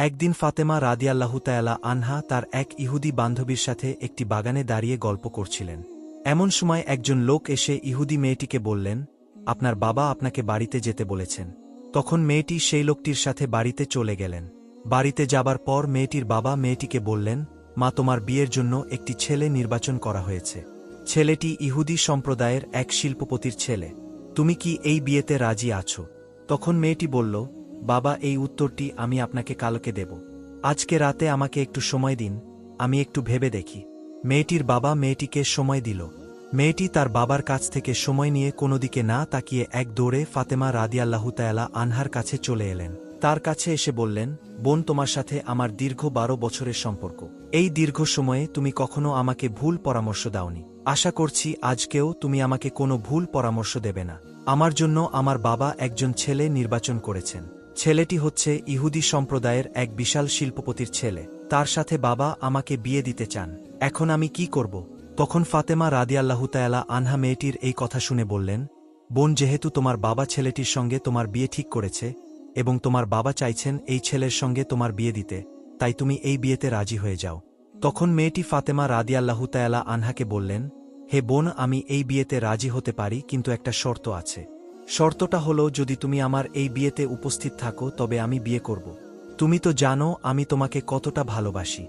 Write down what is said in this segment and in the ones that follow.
একদিন ফাতেমা রাদিয়াল্লাহু তাআলা আনহা তার এক ইহুদি বান্ধবীর সাথে একটি বাগানে দাঁড়িয়ে গল্প করছিলেন। এমন সময় একজন লোক এসে ইহুদি মেয়েটিকে বললেন, আপনার বাবা আপনাকে বাড়িতে যেতে বলেছেন। তখন মেয়েটি সেই লোকটির সাথে বাড়িতে চলে গেলেন। বাড়িতে যাবার পর মেয়েটির বাবা মেয়েটিকে বললেন, মা, তোমার বিয়ের জন্য একটি ছেলে নির্বাচন করা হয়েছে। ছেলেটি ইহুদি সম্প্রদায়ের এক শিল্পপতির ছেলে। তুমি কি এই বিয়েতে রাজি আছো? তখন মেয়েটি বলল, বাবা, এই উত্তরটি আমি আপনাকে কালকে দেব। আজকে রাতে আমাকে একটু সময় দিন, আমি একটু ভেবে দেখি। মেয়েটির বাবা মেয়েটিকে সময় দিল। মেয়েটি তার বাবার কাছ থেকে সময় নিয়ে কোনো দিকে না তাকিয়ে এক দৌড়ে ফাতেমা রাদিয়াল্লাহু তাআলা আনহার কাছে চলে এলেন। তার কাছে এসে বললেন, বোন, তোমার সাথে আমার দীর্ঘ 12 বছরের সম্পর্ক। এই দীর্ঘ সময়ে তুমি কখনো আমাকে ভুল পরামর্শ দাওনি। আশা করছি আজকেও তুমি আমাকে কোনো ভুল পরামর্শ দেবে না। আমার জন্য আমার বাবা একজন ছেলে নির্বাচন করেছেন। ছেলেটি হচ্ছে ইহুদি সম্প্রদায়ের এক বিশাল শিল্পপতির ছেলে। তার সাথে বাবা আমাকে বিয়ে দিতে চান। এখন আমি কি করব? তখন ফাতেমা রাদিয়াল্লাহু তাআলা আনহা মেয়েটির এই কথা শুনে বললেন, বোন, যেহেতু তোমার বাবা ছেলেটির সঙ্গে তোমার বিয়ে ঠিক করেছে এবং তোমার বাবা চাইছেন এই ছেলের সঙ্গে তোমার বিয়ে দিতে, তাই তুমি এই বিয়েতে রাজি হয়ে যাও। তখন মেয়েটি ফাতেমা রাদিয়াল্লাহু তাআলা আনহাকে বললেন, হে বোন, আমি এই বিয়েতে রাজি হতে পারি, কিন্তু একটা শর্ত আছে। শর্তটা হলো, যদি তুমি আমার এই বিয়েতে উপস্থিত থাকো তবে আমি বিয়ে করব। তুমি তো জানো আমি তোমাকে কতটা ভালোবাসি।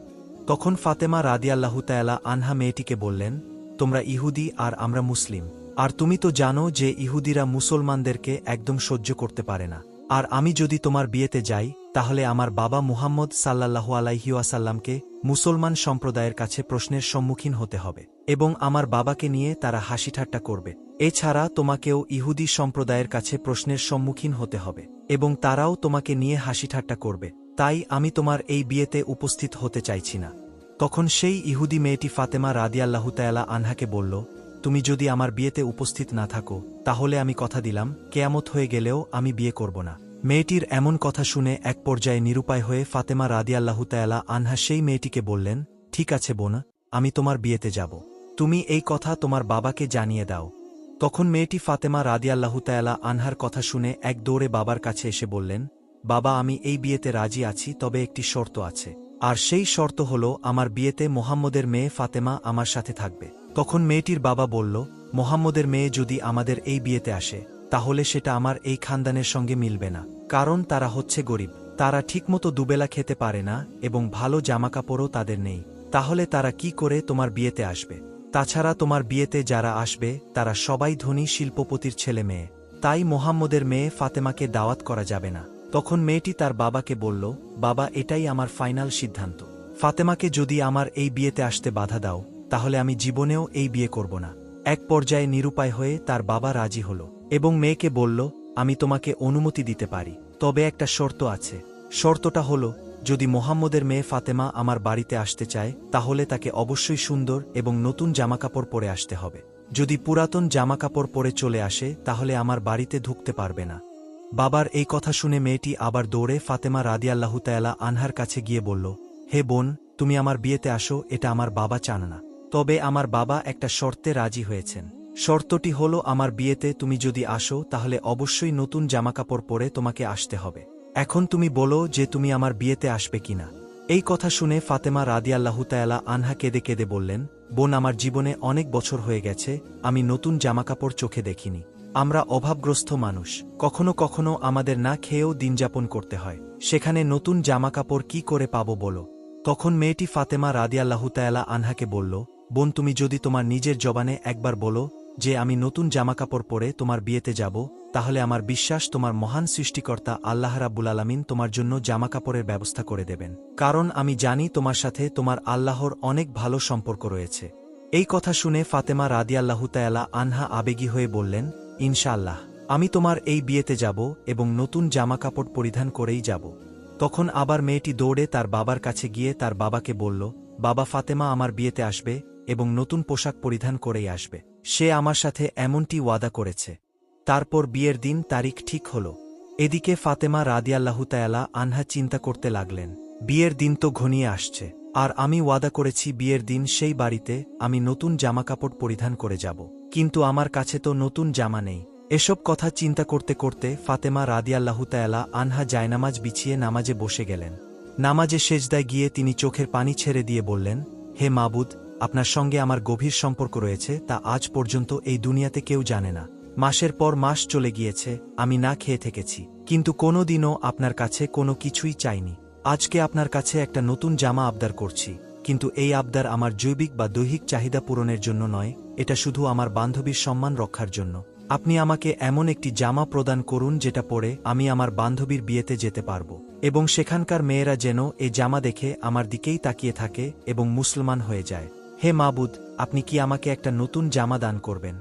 তখন ফাতেমা রাদিয়াল্লাহু তাআলা আনহা মেয়েটিকে বললেন, তোমরা ইহুদি আর আমরা মুসলিম, আর তুমি তো জানো যে ইহুদিরা মুসলমানদেরকে একদম সহ্য করতে পারে না। আর আমি যদি তোমার বিয়েতে যাই তাহলে আমার বাবা মুহাম্মদ সাল্লাল্লাহু আলাইহি ওয়াসাল্লামকে মুসলমান সম্প্রদায়ের কাছে প্রশ্নের সম্মুখীন হতে হবে এবং আমার বাবাকে নিয়ে তারা হাসিঠাট্টা করবে। এছাড়া তোমাকেও ইহুদি সম্প্রদায়ের কাছে প্রশ্নের সম্মুখীন হতে হবে এবং তারাও তোমাকে নিয়ে হাসিঠাট্টা করবে। তাই আমি তোমার এই বিয়েতে উপস্থিত হতে চাইছি না। তখন সেই ইহুদি মেয়েটি ফাতেমা রাদিয়াল্লাহু তাআলা আনহাকে বলল, তুমি যদি আমার বিয়েতে উপস্থিত না থাকো তাহলে আমি কথা দিলাম কেয়ামত হয়ে গেলেও আমি বিয়ে করব না। মেয়েটির এমন কথা শুনে এক পর্যায়ে নিরুপায় হয়ে ফাতেমা রাদিয়াল্লাহু তাআলা আনহা সেই মেয়েটিকে বললেন, ঠিক আছে বোন, আমি তোমার বিয়েতে যাব। তুমি এই কথা তোমার বাবাকে জানিয়ে দাও। তখন মেয়েটি ফাতেমা রাদিয়াল্লাহু তাআলা আনহার কথা শুনে এক দৌড়ে বাবার কাছে এসে বললেন, বাবা, আমি এই বিয়েতে রাজি আছি, তবে একটি শর্ত আছে। আর সেই শর্ত হলো, আমার বিয়েতে মুহাম্মদের মেয়ে ফাতেমা আমার সাথে থাকবে। তখন মেয়েটির বাবা বলল, মুহাম্মদের মেয়ে যদি আমাদের এই বিয়েতে আসে তাহলে সেটা আমার এই খানদানের সঙ্গে মিলবে না, কারণ তারা হচ্ছে গরিব। তারা ঠিকমতো দুবেলা খেতে পারে না এবং ভালো জামাকাপড়ও তাদের নেই। তাহলে তারা কি করে তোমার বিয়েতে আসবে? তাছাড়া তোমার বিয়েতে যারা আসবে তারা সবাই ধনী শিল্পপতির ছেলে মেয়ে। তাই মুহাম্মদের মেয়ে ফাতেমাকে দাওয়াত করা যাবে না। তখন মেয়েটি তার বাবাকে বলল, বাবা, এটাই আমার ফাইনাল সিদ্ধান্ত। ফাতেমাকে যদি আমার এই বিয়েতে আসতে বাধা দাও তাহলে আমি জীবনেও এই বিয়ে করব না। এক পর্যায়ে নিরুপায় হয়ে তার বাবা রাজি হল এবং মেয়েকে বলল, আমি তোমাকে অনুমতি দিতে পারি, তবে একটা শর্ত আছে। শর্তটা হলো, যদি মুহাম্মদের মেয়ে ফাতেমা আমার বাড়িতে আসতে চায় তাহলে তাকে অবশ্যই সুন্দর এবং নতুন জামাকাপড় পরে আসতে হবে। যদি পুরাতন জামাকাপড় পরে চলে আসে তাহলে আমার বাড়িতে ঢুকতে পারবে না। বাবার এই কথা শুনে মেয়েটি আবার দৌড়ে ফাতেমা রাদিয়াল্লাহু তাআলা আনহার কাছে গিয়ে বলল, হে বোন, তুমি আমার বিয়েতে আসো, এটা আমার বাবা চান না। তবে আমার বাবা একটা শর্তে রাজি হয়েছেন। শর্তটি হলো, আমার বিয়েতে তুমি যদি আসো তাহলে অবশ্যই নতুন জামাকাপড় পরে তোমাকে আসতে হবে। এখন তুমি বলো যে তুমি আমার বিয়েতে আসবে কিনা। এই কথা শুনে ফাতেমা রাদিয়াল্লাহু তাআলা আনহা কেঁদে কেঁদে বললেন, বোন, আমার জীবনে অনেক বছর হয়ে গেছে আমি নতুন জামাকাপড় চোখে দেখিনি। আমরা অভাবগ্রস্ত মানুষ, কখনো কখনো আমাদের না খেয়েও দিনযাপন করতে হয়, সেখানে নতুন জামাকাপড় কি করে পাবো বলো। তখন মেয়েটি ফাতেমা রাদিয়াল্লাহু তাআলা আনহাকে বলল, বোন, তুমি যদি তোমার নিজের জবানে একবার বলো যে আমি নতুন জামাকাপড় পরে তোমার বিয়েতে যাব, তাহলে আমার বিশ্বাস তোমার মহান সৃষ্টিকর্তা আল্লাহ রাব্বুল আলামিন তোমার জন্য জামাকাপড়ের ব্যবস্থা করে দেবেন, কারণ আমি জানি তোমার সাথে তোমার আল্লাহর অনেক ভালো সম্পর্ক রয়েছে। এই কথা শুনে ফাতেমা রাদিয়াল্লাহু তাআলা আনহা আবেগী হয়ে বললেন, ইনশাআল্লাহ, আমি তোমার এই বিয়েতে যাব এবং নতুন জামাকাপড় পরিধান করেই যাব। তখন আবার মেয়েটি দৌড়ে তার বাবার কাছে গিয়ে তার বাবাকে বলল, বাবা, ফাতেমা আমার বিয়েতে আসবে এবং নতুন পোশাক পরিধান করেই আসবে। সে আমার সাথে এমনটি ওয়াদা করেছে। তারপর বিয়ের দিন তারিখ ঠিক হল। এদিকে ফাতেমা রাদিয়াল্লাহু তাআলা আনহা চিন্তা করতে লাগলেন, বিয়ের দিন তো ঘনিয়ে আসছে, আর আমি ওয়াদা করেছি বিয়ের দিন সেই বাড়িতে আমি নতুন জামাকাপড় পরিধান করে যাব, কিন্তু আমার কাছে তো নতুন জামা নেই। এসব কথা চিন্তা করতে করতে ফাতেমা রাদিয়াল্লাহু তাআলা আনহা জায়নামাজ বিছিয়ে নামাজে বসে গেলেন। নামাজে সেজদায় গিয়ে তিনি চোখের পানি ছেড়ে দিয়ে বললেন, হে মাবুদ, আপনার সঙ্গে আমার গভীর সম্পর্ক রয়েছে তা আজ পর্যন্ত এই দুনিয়াতে কেউ জানে না। মাসের পর মাস চলে গিয়েছে, আমি না খেয়ে থেকেছি, কিন্তু কোনো দিনও আপনার কাছে কোনো কিছুই চাইনি। আজকে আপনার কাছে একটা নতুন জামা আবদার করছি, কিন্তু এই আবদার আমার জৈবিক বা দৈহিক চাহিদা পূরণের জন্য নয়, এটা শুধু আমার বান্ধবীর সম্মান রক্ষার জন্য। আপনি আমাকে এমন একটি জামা প্রদান করুন যেটা পরে আমি আমার বান্ধবীর বিয়েতে যেতে পারব, এবং সেখানকার মেয়েরা যেন এ জামা দেখে আমার দিকেই তাকিয়ে থাকে এবং মুসলমান হয়ে যায়। হে মাবুদ, আপনি কি আমাকে একটা নতুন জামা দান করবেন?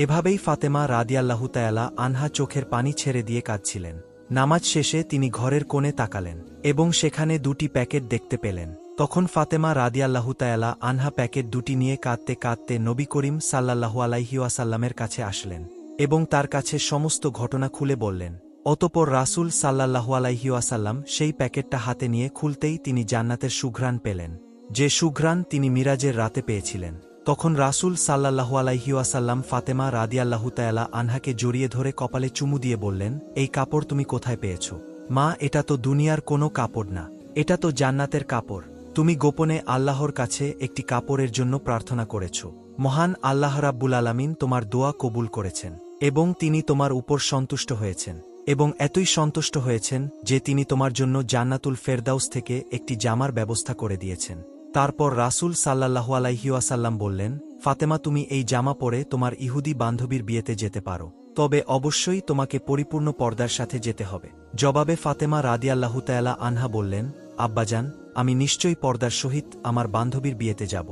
এভাবেই ফাতেমা রাদিয়াল্লাহু তাআলা আনহা চোখের পানি ছেড়ে দিয়ে কাঁদছিলেন। নামাজ শেষে তিনি ঘরের কোণে তাকালেন এবং সেখানে দুটি প্যাকেট দেখতে পেলেন। তখন ফাতেমা রাদিয়াল্লাহু তাআলা আনহা প্যাকেট দুটি নিয়ে কাঁদতে কাঁদতে নবী করিম সাল্লাল্লাহু আলাইহি ওয়াসাল্লামের কাছে আসলেন এবং তার কাছে সমস্ত ঘটনা খুলে বললেন। অতঃপর রাসূল সাল্লাল্লাহু আলাইহি ওয়াসাল্লাম সেই প্যাকেটটা হাতে নিয়ে খুলতেই তিনি জান্নাতের সুঘ্রাণ পেলেন, যে সুঘ্রাণ তিনি মিরাজের রাতে পেয়েছিলেন। তখন রাসূল সাল্লাল্লাহু আলাইহি ওয়াসাল্লাম ফাতেমা রাদিয়াল্লাহু তাআলা আনহাকে জড়িয়ে ধরে কপালে চুমু দিয়ে বললেন, এই কাপড় তুমি কোথায় পেয়েছ? মা, এটা তো দুনিয়ার কোনো কাপড় না, এটা তো জান্নাতের কাপড়। তুমি গোপনে আল্লাহর কাছে একটি কাপড়ের জন্য প্রার্থনা করেছ। মহান আল্লাহ রাব্বুল আলামিন তোমার দোয়া কবুল করেছেন এবং তিনি তোমার উপর সন্তুষ্ট হয়েছেন, এবং এতই সন্তুষ্ট হয়েছেন যে তিনি তোমার জন্য জান্নাতুল ফেরদাউস থেকে একটি জামার ব্যবস্থা করে দিয়েছেন। তারপর রাসূল সাল্লাল্লাহু আলাইহি ওয়াসাল্লাম বললেন, ফাতেমা, তুমি এই জামা পরে তোমার ইহুদি বান্ধবীর বিয়েতে যেতে পারো, তবে অবশ্যই তোমাকে পরিপূর্ণ পর্দার সাথে যেতে হবে। জবাবে ফাতেমা রাদিয়াল্লাহু তাআলা আনহা বললেন, আব্বাজান, আমি নিশ্চয়ই পর্দার সহিত আমার বান্ধবীর বিয়েতে যাব।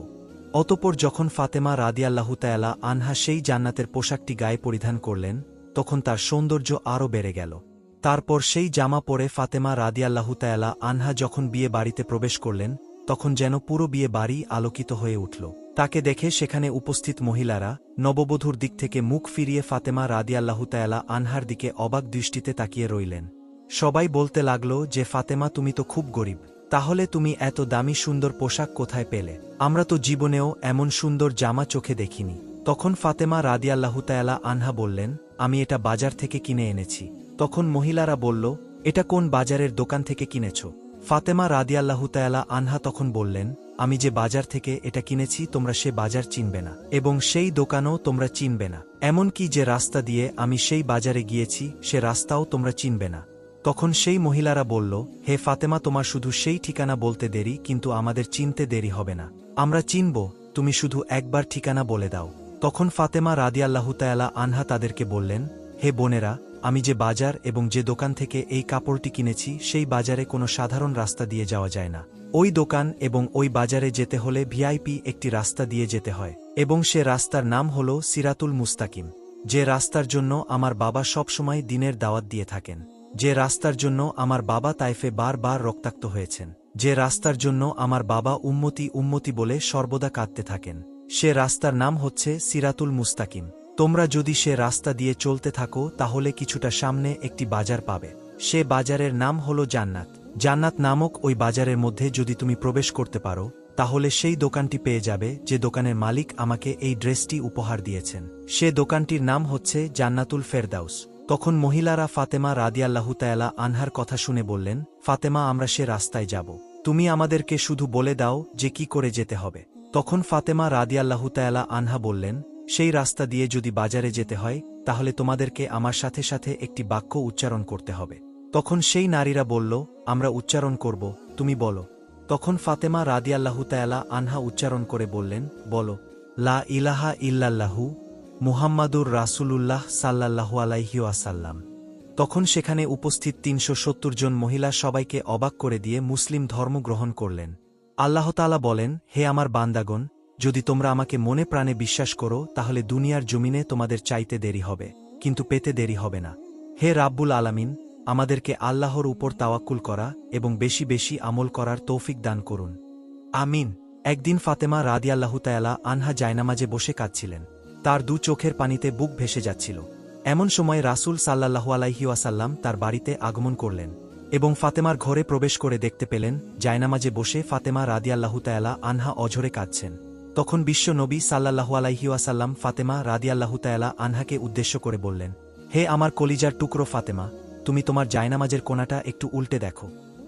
অতঃপর যখন ফাতেমা রাদিয়াল্লাহু তাআলা আনহা সেই জান্নাতের পোশাকটি গায়ে পরিধান করলেন, তখন তার সৌন্দর্য আরও বেড়ে গেল। তারপর সেই জামা পরে ফাতেমা রাদিয়াল্লাহু তাআলা আনহা যখন বিয়ে বাড়িতে প্রবেশ করলেন, তখন যেন পুরো বিয়ে বাড়ি আলোকিত হয়ে উঠল। তাকে দেখে সেখানে উপস্থিত মহিলারা নববধূর দিক থেকে মুখ ফিরিয়ে ফাতেমা রাদিয়াল্লাহু তাআলা আনহার দিকে অবাক দৃষ্টিতে তাকিয়ে রইলেন। সবাই বলতে লাগল যে, ফাতেমা, তুমি তো খুব গরিব, তাহলে তুমি এত দামি সুন্দর পোশাক কোথায় পেলে? আমরা তো জীবনেও এমন সুন্দর জামা চোখে দেখিনি। তখন ফাতেমা রাদিয়াল্লাহু তাআলা আনহা বললেন, আমি এটা বাজার থেকে কিনে এনেছি। তখন মহিলারা বলল, এটা কোন বাজারের দোকান থেকে কিনেছ? ফাতেমা রাদিয়াল্লাহু তাআলা আনহা তখন বললেন, আমি যে বাজার থেকে এটা কিনেছি তোমরা সে বাজার চিনবে না, এবং সেই দোকানও তোমরা চিনবে না, এমনকি যে রাস্তা দিয়ে আমি সেই বাজারে গিয়েছি সে রাস্তাও তোমরা চিনবে না। তখন সেই মহিলারা বলল, হে ফাতেমা, তোমার শুধু সেই ঠিকানা বলতে দেরি, কিন্তু আমাদের চিনতে দেরি হবে না, আমরা চিনব, তুমি শুধু একবার ঠিকানা বলে দাও। তখন ফাতেমা রাদিয়াল্লাহু তাআলা আনহা তাদেরকে বললেন, হে বোনেরা, আমি যে বাজার এবং যে দোকান থেকে এই কাপড়টি কিনেছি সেই বাজারে কোনো সাধারণ রাস্তা দিয়ে যাওয়া যায় না। ওই দোকান এবং ওই বাজারে যেতে হলে ভিআইপি একটি রাস্তা দিয়ে যেতে হয়, এবং সে রাস্তার নাম হল সিরাতুল মুস্তাকিম, যে রাস্তার জন্য আমার বাবা সবসময় দিনের দাওয়াত দিয়ে থাকেন, যে রাস্তার জন্য আমার বাবা তাইফে বারবার রক্তাক্ত হয়েছেন, যে রাস্তার জন্য আমার বাবা উম্মতি উম্মতি বলে সর্বদা কাঁদতে থাকেন, সে রাস্তার নাম হচ্ছে সিরাতুল মুস্তাকিম। তোমরা যদি সে রাস্তা দিয়ে চলতে থাকো তাহলে কিছুটা সামনে একটি বাজার পাবে, সে বাজারের নাম হল জান্নাত। জান্নাত নামক ওই বাজারের মধ্যে যদি তুমি প্রবেশ করতে পারো তাহলে সেই দোকানটি পেয়ে যাবে যে দোকানের মালিক আমাকে এই ড্রেসটি উপহার দিয়েছেন, সে দোকানটির নাম হচ্ছে জান্নাতুল ফেরদাউস। তখন মহিলারা ফাতেমা রাদিয়াল্লাহু তাআলা আনহার কথা শুনে বললেন, ফাতেমা, আমরা সে রাস্তায় যাব, তুমি আমাদেরকে শুধু বলে দাও যে কি করে যেতে হবে। তখন ফাতেমা রাদিয়াল্লাহু তাআলা আনহা বললেন, সেই রাস্তা দিয়ে যদি বাজারে যেতে হয় তাহলে তোমাদেরকে আমার সাথে সাথে একটি বাক্য উচ্চারণ করতে হবে। তখন সেই নারীরা বলল, আমরা উচ্চারণ করব, তুমি বলো। তখন ফাতেমা রাদিয়াল্লাহু তাআলা আনহা উচ্চারণ করে বললেন, বলো, লা ইলাহা ইল্লাল্লাহু মুহাম্মাদুর রাসূলুল্লাহ সাল্লাল্লাহু আলাইহি ওয়াসাল্লাম। তখন সেখানে উপস্থিত ৩৭০ জন মহিলা সবাইকে অবাক করে দিয়ে মুসলিম ধর্ম গ্রহণ করলেন। আল্লাহ তাআলা বলেন, হে আমার বান্দাগণ, যদি তোমরা আমাকে মনে প্রাণে বিশ্বাস করো তাহলে দুনিয়ার জমিনে তোমাদের চাইতে দেরি হবে, কিন্তু পেতে দেরি হবে না। হে রাব্বুল আলামিন, আমাদেরকে আল্লাহর উপর তাওয়াক্কুল করা এবং বেশি বেশি আমল করার তৌফিক দান করুন, আমিন। একদিন ফাতেমা রাদিয়াল্লাহু তাআলা আনহা জায়নামাজে বসে কাঁদছিলেন, তার দু চোখের পানিতে বুক ভেসে যাচ্ছিল। এমন সময় রাসূল সাল্লাল্লাহু আলাইহি ওয়াসাল্লাম তার বাড়িতে আগমন করলেন এবং ফাতেমার ঘরে প্রবেশ করে দেখতে পেলেন জায়নামাজে বসে ফাতেমা রাদিয়াল্লাহু তাআলা আনহা অঝরে কাঁদছেন। তখন বিশ্ব নবী সাল্লাল্লাহু আলাইহি ওয়াসাল্লাম ফাতেমা রাদিয়াল্লাহু তাআলা আনহাকে উদ্দেশ্য করে বললেন, হে আমার কলিজার টুকরো ফাতেমা, তুমি তোমার জায়নামাজের কোণাটা একটু উল্টে দেখো।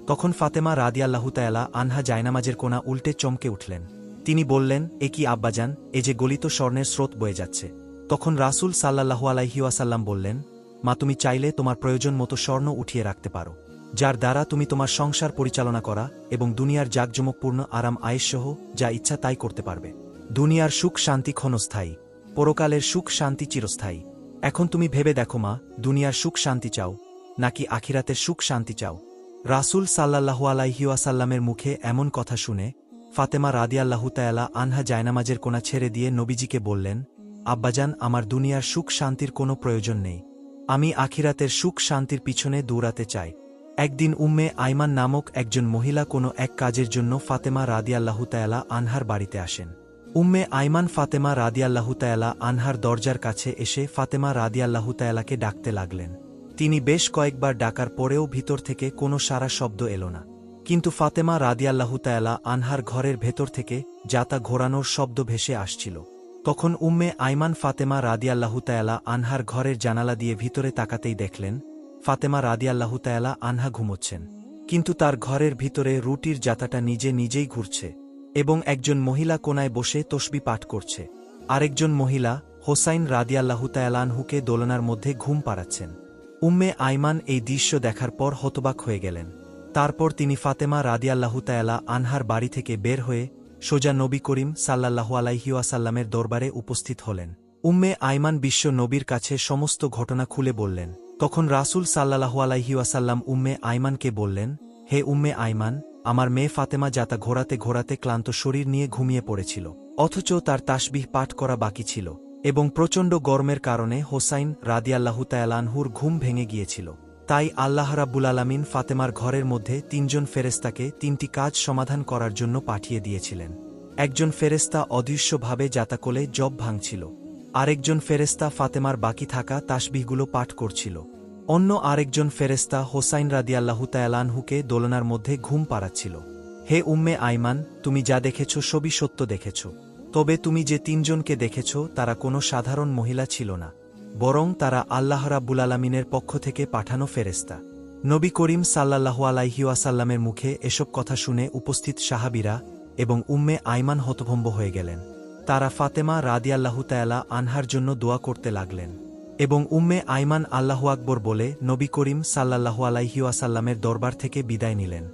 তখন ফাতেমা রাদিয়াল্লাহু তাআলা আনহা জায়নামাজের কোণা উল্টে চমকে উঠলেন। তিনি বললেন, এ কি আব্বাজান, এ যে গলিত স্বর্ণের স্রোত বয়ে যাচ্ছে। তখন রাসূল সাল্লাল্লাহু আলাইহি ওয়াসাল্লাম বললেন, মা, তুমি চাইলে তোমার প্রয়োজন মতো স্বর্ণ উঠিয়ে রাখতে পারো, যার দ্বারা তুমি তোমার সংসার পরিচালনা করা এবং দুনিয়ার জাঁকজমকপূর্ণ আরাম আয়েশসহ যা ইচ্ছা তাই করতে পারবে। দুনিয়ার সুখ শান্তি ক্ষণস্থায়ী, পরকালের সুখ শান্তি চিরস্থায়ী। এখন তুমি ভেবে দেখো মা, দুনিয়ার সুখ শান্তি চাও নাকি আখিরাতের সুখ শান্তি চাও? রাসূল সাল্লাল্লাহু আলাইহি ওয়াসাল্লামের মুখে এমন কথা শুনে ফাতেমা রাদিয়াল্লাহু তাআলা আনহা জায়নামাজের কোণা ছেড়ে দিয়ে নবীজিকে বললেন, আব্বাজান, আমার দুনিয়ার সুখ শান্তির কোনো প্রয়োজন নেই, আমি আখিরাতের সুখ শান্তির পিছনে দৌড়াতে চাই। একদিন উম্মে আইমান নামক একজন মহিলা কোনো এক কাজের জন্য ফাতেমা রাদিয়াল্লাহু তাআলা আনহার বাড়িতে আসেন। উম্মে আইমান ফাতেমা রাদিয়াল্লাহু তাআলা আনহার দরজার কাছে এসে ফাতেমা রাদিয়াল্লাহু তাআলাকে ডাকতে লাগলেন। তিনি বেশ কয়েকবার ডাকার পরেও ভিতর থেকে কোনো সাড়া শব্দ এল না। কিন্তু ফাতেমা রাদিয়াল্লাহু তাআলা আনহার ঘরের ভেতর থেকে জাতা ঘোরানোর শব্দ ভেসে আসছিল। তখন উম্মে আইমান ফাতেমা রাদিয়াল্লাহু তাআলা আনহার ঘরের জানালা দিয়ে ভিতরে তাকাতেই দেখলেন ফাতেমা রাদিয়াল্লাহু তাআলা আনহা ঘুমোচ্ছেন, কিন্তু তার ঘরের ভিতরে রুটির জাতাটা নিজে নিজেই ঘুরছে এবং একজন মহিলা কোনায় বসে তসবিহ পাঠ করছে। আরেকজন মহিলা হোসাইন রাদিয়াল্লাহু তাআলা আনহুকে দোলনার মধ্যে ঘুম পাড়াচ্ছেন। উম্মে আইমান এই দৃশ্য দেখার পর হতবাক হয়ে গেলেন। তারপর তিনি ফাতেমা রাদিয়াল্লাহু তাআলা আনহার বাড়ি থেকে বের হয়ে সোজা নবী করিম সাল্লাল্লাহু আলাইহি ওয়াসাল্লামের দরবারে উপস্থিত হলেন। উম্মে আইমান বিশ্ব নবীর কাছে সমস্ত ঘটনা খুলে বললেন। তখন রাসূল সাল্লাল্লাহু আলাইহি ওয়াসাল্লাম উম্মে আইমানকে বললেন, হে উম্মে আইমান, আমার মেয়ে ফাতেমা জাতা ঘোরাতে ঘোরাতে ক্লান্ত শরীর নিয়ে ঘুমিয়ে পড়েছিল, অথচ তার তাসবিহ পাঠ করা বাকি ছিল এবং প্রচণ্ড গরমের কারণে হোসাইন রাদিয়াল্লাহু তাআলা আনহুর ঘুম ভেঙে গিয়েছিল। তাই আল্লাহ রাব্বুল আলামিন ফাতেমার ঘরের মধ্যে ৩ জন ফেরেশতাকে ৩টি কাজ সমাধান করার জন্য পাঠিয়ে দিয়েছিলেন। একজন ফেরেশতা অদৃশ্যভাবে জাতাকলে জব ভাঙছিল, আরেকজন ফেরেশতা ফাতেমার বাকি থাকা তাসবিহগুলো পাঠ করছিল, অন্য আরেকজন ফেরেশতা হোসাইন রাদিয়াল্লাহু তাআলা আনহুকে দোলনার মধ্যে ঘুম পাড়াচ্ছিল। হে উম্মে আইমান, তুমি যা দেখেছ সবই সত্য দেখেছ, তবে তুমি যে ৩ জনকে দেখেছ তারা কোনো সাধারণ মহিলা ছিল না, বরং তারা আল্লাহ রাব্বুল আলামিনের পক্ষ থেকে পাঠানো ফেরেশতা। নবী করিম সাল্লাল্লাহু আলাইহি ওয়াসাল্লামের মুখে এসব কথা শুনে উপস্থিত সাহাবীরা এবং উম্মে আইমান হতভম্ব হয়ে গেলেন। তারা ফাতেমা রাদিয়াল্লাহু তাআলা আনহার জন্য দোয়া করতে লাগলেন এবং উম্মে আইমান আল্লাহু আকবর বলে নবী করিম সাল্লাল্লাহু আলাইহি ওয়াসাল্লামের দরবার থেকে বিদায় নিলেন।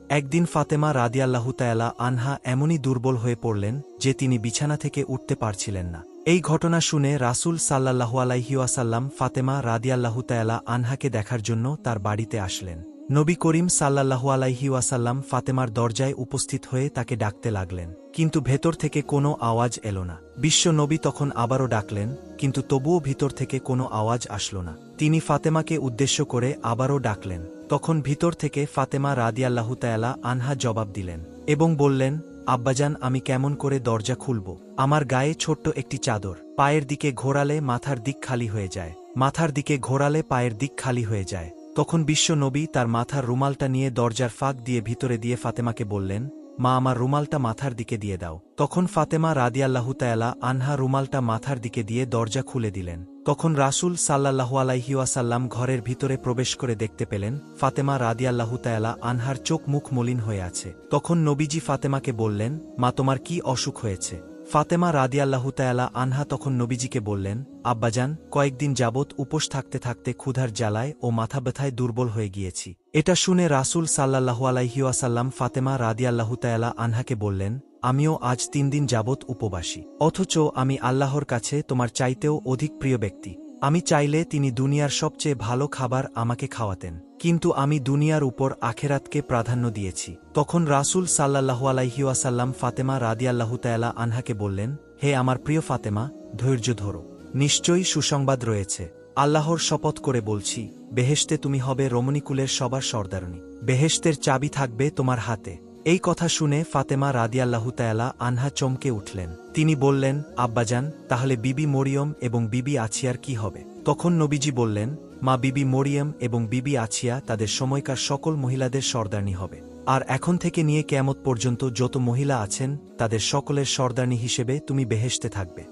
একদিন ফাতেমা রাদিয়াল্লাহু তাআলা আনহা এমনই দুর্বল হয়ে পড়লেন যে তিনি বিছানা থেকে উঠতে পারছিলেন না। এই ঘটনা শুনে রাসূল সাল্লাল্লাহু আলাইহি ওয়াসাল্লাম ফাতেমা রাদিয়াল্লাহু তাআলা আনহাকে দেখার জন্য তার বাড়িতে আসলেন। নবী করিম সাল্লাল্লাহু আলাইহি ওয়াসাল্লাম ফাতেমার দরজায় উপস্থিত হয়ে তাকে ডাকতে লাগলেন, কিন্তু ভেতর থেকে কোনো আওয়াজ এল না। বিশ্ব নবী তখন আবারও ডাকলেন, কিন্তু তবুও ভিতর থেকে কোনো আওয়াজ আসল না। তিনি ফাতেমাকে উদ্দেশ্য করে আবারও ডাকলেন। তখন ভিতর থেকে ফাতেমা রাদিয়াল্লাহু তাআলা আনহা জবাব দিলেন এবং বললেন, আব্বাজান, আমি কেমন করে দরজা খুলব? আমার গায়ে ছোট্ট একটি চাদর, পায়ের দিকে ঘোরালে মাথার দিক খালি হয়ে যায়, মাথার দিকে ঘোরালে পায়ের দিক খালি হয়ে যায়। তখন বিশ্ব নবী তার মাথার রুমালটা নিয়ে দরজার ফাঁক দিয়ে ভিতরে দিয়ে ফাতেমাকে বললেন, মা, আমার রুমালটা মাথার দিকে দিয়ে দাও। তখন ফাতেমা রাদিয়াল্লাহু তাআলা আনহা রুমালটা মাথার দিকে দিয়ে দরজা খুলে দিলেন। তখন রাসূল সাল্লাল্লাহু আলাইহি ওয়াসাল্লাম ঘরের ভিতরে প্রবেশ করে দেখতে পেলেন ফাতেমা রাদিয়াল্লাহু তাআলা আনহার চোখ মুখ মলিন হয়ে আছে। তখন নবীজি ফাতেমাকে বললেন, মা, তোমার কি অসুখ হয়েছে? ফাতেমা রাদিয়াল্লাহু তাআলা আনহা তখন নবীজিকে বললেন, আব্বাজান, কয়েকদিন যাবৎ উপোস থাকতে থাকতে ক্ষুধার জ্বালায় ও মাথা ব্যথায় দুর্বল হয়ে গিয়েছি। এটা শুনে রাসূল সাল্লাল্লাহু আলাইহি ওয়াসাল্লাম ফাতেমা রাদিয়াল্লাহু তাআলা আনহাকে বললেন, আমিও আজ ৩ দিন যাবৎ উপবাসী, অথচ আমি আল্লাহর কাছে তোমার চাইতেও অধিক প্রিয় ব্যক্তি। আমি চাইলে তিনি দুনিয়ার সবচেয়ে ভালো খাবার আমাকে খাওয়াতেন, কিন্তু আমি দুনিয়ার উপর আখেরাতকে প্রাধান্য দিয়েছি। তখন রাসূল সাল্লাল্লাহু আলাইহি ওয়াসাল্লাম ফাতেমা রাদিয়াল্লাহু তাআলা আনহাকে বললেন, হে আমার প্রিয় ফাতেমা, ধৈর্য ধরো, নিশ্চয়ই সুসংবাদ রয়েছে। আল্লাহর শপথ করে বলছি, বেহেশতে তুমি হবে রমণীকুলের সবার সর্দারনী, বেহেশতের চাবি থাকবে তোমার হাতে। এই কথা শুনে ফাতেমা রাদিয়াল্লাহু তাআলা আনহা চমকে উঠলেন। তিনি বললেন, আব্বাজান, তাহলে বিবি মরিয়ম এবং বিবি আছিয়ার কি হবে? তখন নবীজি বললেন, মা, বিবি মরিয়ম এবং বিবি আছিয়া তাদের সময়কার সকল মহিলাদের সর্দারনী হবে, আর এখন থেকে নিয়ে কিয়ামত পর্যন্ত যত মহিলা আছেন তাদের সকলের সর্দারনী হিসেবে তুমি বেহেশতে থাকবে।